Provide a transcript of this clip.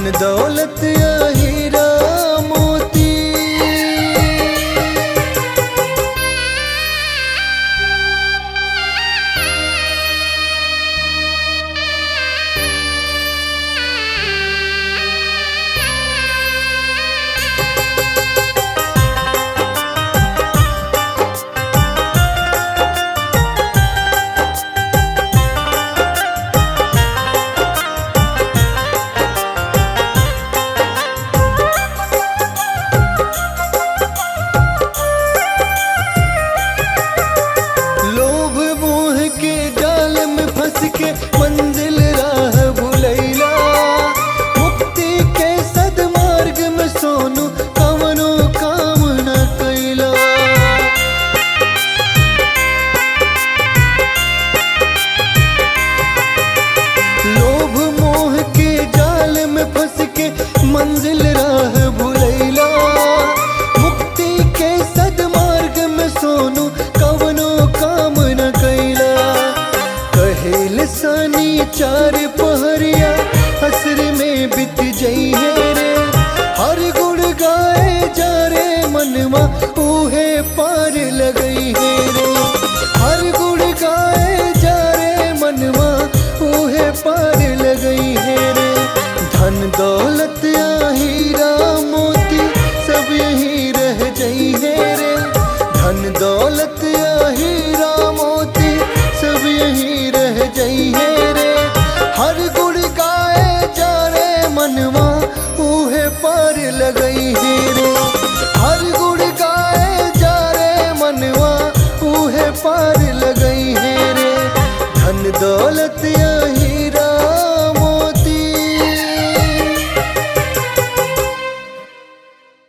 धन दौलत या हीरा मोती। के मंजिल राह भुलैला, मुक्ति के सदमार्ग में सोनू कवनो काम न कैला। लोभ मोह के जाल में फंस के मंजिल राह भुलैला, मुक्ति के सदमार्ग में सोनू कवनो काम न कैला। कहेल सानी चार पहरिया असर में बीत जई है रे, हर गुण गाए जा रे मनवा ऊहे पार लग